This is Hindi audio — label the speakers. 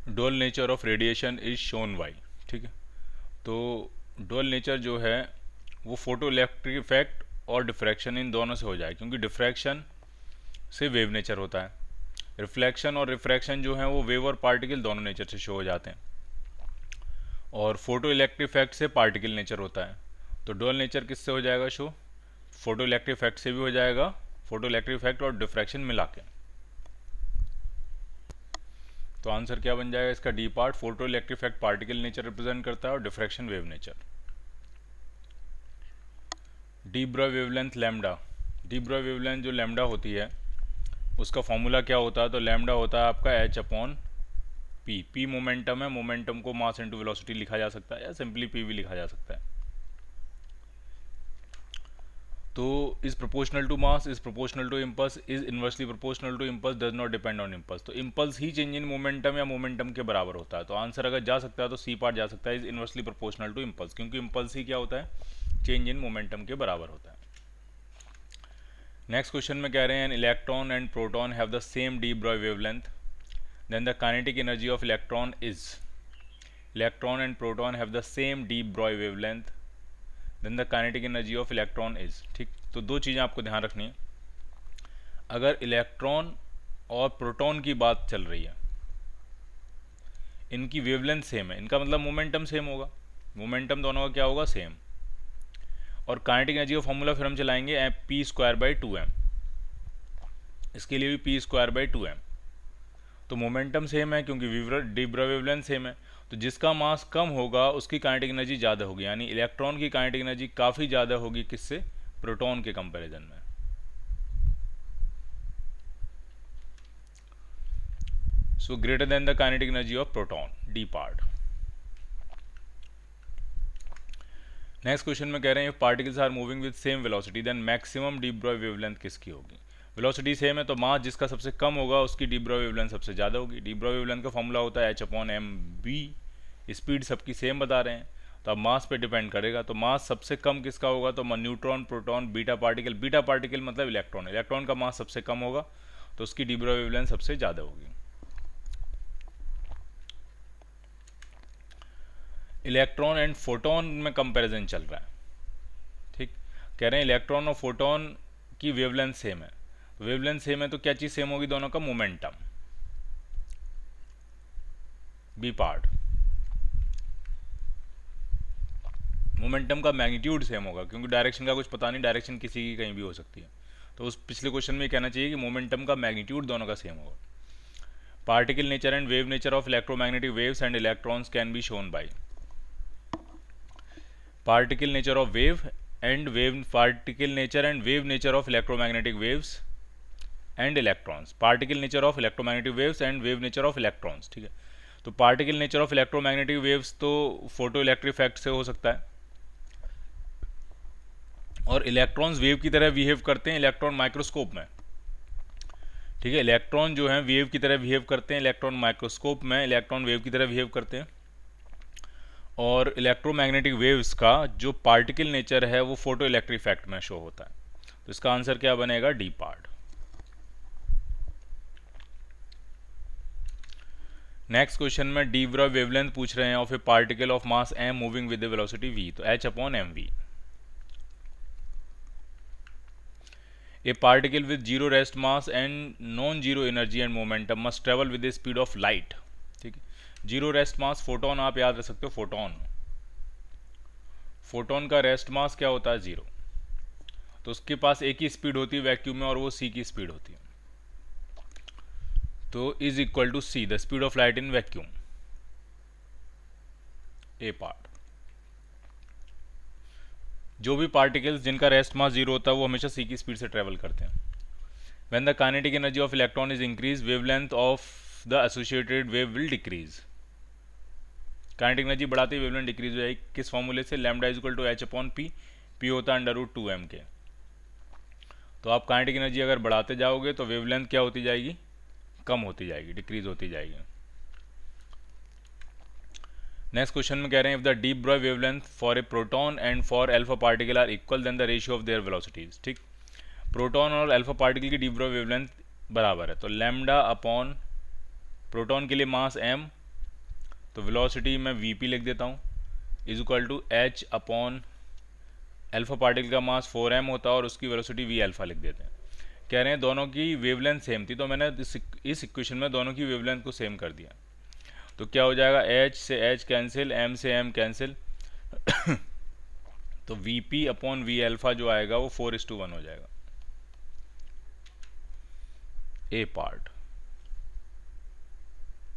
Speaker 1: Dual nature of radiation is shown by, ठीक है। तो डुअल नेचर जो है वो फोटो इलेक्ट्रिक इफेक्ट और डिफ्रैक्शन इन दोनों से हो जाए, क्योंकि डिफ्रैक्शन से वेव नेचर होता है, रिफ्लेक्शन और रिफ्रैक्शन जो है वो वेव और पार्टिकल दोनों नेचर से शो हो जाते हैं, और फोटो इलेक्ट्रिक इफेक्ट से पार्टिकल नेचर होता है। तो डुअल नेचर किससे हो जाएगा शो? फोटो इलेक्ट्रिक इफेक्ट से भी हो जाएगा, फोटो इलेक्ट्रिक इफेक्ट और डिफ्रैक्शन मिला के। तो आंसर क्या बन जाएगा इसका? D part. Photo electric effect particle nature represent करता है और diffraction wave nature. D Broglie wavelength lambda. D Broglie wavelength जो लैम्डा होती है उसका फॉर्मूला क्या होता है? तो लैम्डा होता है आपका H upon p. P momentum है, मोमेंटम को मास इंटू वेलोसिटी लिखा जा सकता है या सिंपली पी भी लिखा जा सकता है। तो is proportional to mass, is proportional to impulse, is inversely proportional to impulse, does not depend on impulse. तो इम्पल्स ही चेंज इन मोमेंटम या मोमेंटम के बराबर होता है। तो आंसर अगर जा सकता है तो सी पार्ट जा सकता है, is inversely proportional to impulse, क्योंकि इम्पल्स ही क्या होता है? चेंज इन मोमेंटम के बराबर होता है। नेक्स्ट क्वेश्चन में कह रहे हैं electron and proton have the same de Broglie wavelength, then the kinetic energy of electron is. Electron and proton have the same de Broglie wavelength, then the kinetic energy of electron is. ठीक, तो दो चीज़ें आपको ध्यान रखनी है। अगर इलेक्ट्रॉन और प्रोटॉन की बात चल रही है, इनकी वेवलेंथ सेम है, इनका मतलब मोमेंटम सेम होगा, मोमेंटम दोनों का क्या होगा? सेम। और काइनेटिक एनर्जी का फॉर्मूला फिर हम चलाएंगे पी स्क्वायर बाई 2m, इसके लिए भी पी स्क्वायर बाई 2m। तो मोमेंटम सेम है क्योंकि डी ब्रॉय वेवलेंथ सेम है, तो जिसका मास कम होगा उसकी काइनेटिक एनर्जी ज़्यादा होगी, यानी इलेक्ट्रॉन की काइनेटिक एनर्जी काफ़ी ज़्यादा होगी किससे? प्रोटॉन के कंपैरिजन में। So greater than the kinetic energy of proton, D part. Next question में कह रहे हैं particles are moving with same velocity then maximum de Broglie wavelength किसकी होगी? वेलोसिटी सेम है तो मास जिसका सबसे कम होगा उसकी डी ब्रॉय वेवलेंथ सबसे ज़्यादा होगी। डी ब्रॉय वेवलेंथ का फॉर्मूला होता है h upon m b. Speed सबकी सेम बता रहे हैं तो अब मास पे डिपेंड करेगा। तो मास सबसे कम किसका होगा? तो neutron, proton, beta particle. Beta particle मतलब इलेक्ट्रॉन। इलेक्ट्रॉन का मास सबसे कम होगा तो उसकी डी ब्रॉय वेवलेंथ सबसे ज़्यादा होगी। इलेक्ट्रॉन एंड फोटोन में कंपैरिजन चल रहा है, ठीक। कह रहे हैं इलेक्ट्रॉन और फोटोन की वेवलेंथ सेम है। वेवलेंथ सेम है तो क्या चीज़ सेम होगी दोनों का? Momentum, B part. मोमेंटम का मैग्नीट्यूड सेम होगा क्योंकि डायरेक्शन का कुछ पता नहीं, डायरेक्शन किसी की कहीं भी हो सकती है। तो उस पिछले क्वेश्चन में कहना चाहिए कि मोमेंटम का मैग्नीट्यूड दोनों का सेम होगा। Particle nature and wave nature of electromagnetic waves and electrons can be shown by. Particle nature of wave and wave, particle nature and wave nature of electromagnetic waves and electrons. Particle nature of electromagnetic waves and wave nature of electrons, ठीक है। तो particle nature of electromagnetic waves तो फोटो इलेक्ट्रिक इफेक्ट से हो सकता है, और इलेक्ट्रॉन्स वेव की तरह बिहेव करते हैं इलेक्ट्रॉन माइक्रोस्कोप में, ठीक है। इलेक्ट्रॉन जो है वेव की तरह बिहेव करते हैं इलेक्ट्रॉन माइक्रोस्कोप में, इलेक्ट्रॉन वेव की तरह बिहेव करते हैं। और इलेक्ट्रोमैग्नेटिक वेव्स का जो पार्टिकल नेचर है वो फोटो इलेक्ट्रिक इफेक्ट में शो होता है। तो इसका आंसर क्या बनेगा? D part. नेक्स्ट क्वेश्चन में डी ब्रॉय वेवलेंथ पूछ रहे हैं of a particle of mass M moving with the velocity V. तो H upon M V. A particle with zero rest mass and non zero energy and momentum must travel with the speed of light, ठीक है। जीरो रेस्ट मास फोटोन, आप याद रख सकते हो फोटोन। फोटोन का रेस्ट मास क्या होता है? जीरो। तो उसके पास एक ही स्पीड होती है वैक्यूम में और वो सी की स्पीड होती है। तो is equal to c the speed of light in vacuum, A part. जो भी पार्टिकल्स जिनका रेस्ट मास जीरो होता है वो हमेशा सी की स्पीड से ट्रेवल करते हैं। When the kinetic energy of electron is increase wavelength of the associated wave will decrease. Kinetic energy बढ़ाते ही वेवलेंथ डिक्रीज हो जाएगी। किस फॉर्मूले से? Lambda is equal to h upon p. P होता है अंडर रूट 2m के। तो आप काइनेटिक एनर्जी अगर बढ़ाते जाओगे तो वेवलेंथ क्या होती जाएगी? कम होती जाएगी, डिक्रीज होती जाएगी। नेक्स्ट क्वेश्चन में कह रहे हैं if the de Broglie wavelength for a proton and for alpha particle are equal then the ratio of their velocities, ठीक। प्रोटॉन और अल्फा पार्टिकल की डीप ब्रॉय वेवलेंथ बराबर है तो लैम्डा अपॉन प्रोटॉन के लिए मास m तो वेलोसिटी मैं वीपी लिख देता हूँ is equal to h upon alpha particle का मास 4m होता है और उसकी वेलोसिटी वी अल्फा लिख देते हैं। कह रहे हैं दोनों की वेवलेंथ सेम थी, तो मैंने इस इक्वेशन में दोनों की वेवलेंथ को सेम कर दिया। तो क्या हो जाएगा, एच से एच कैंसिल, एम से एम कैंसिल तो V P upon V alpha जो आएगा वो 4:1 हो जाएगा। ए पार्ट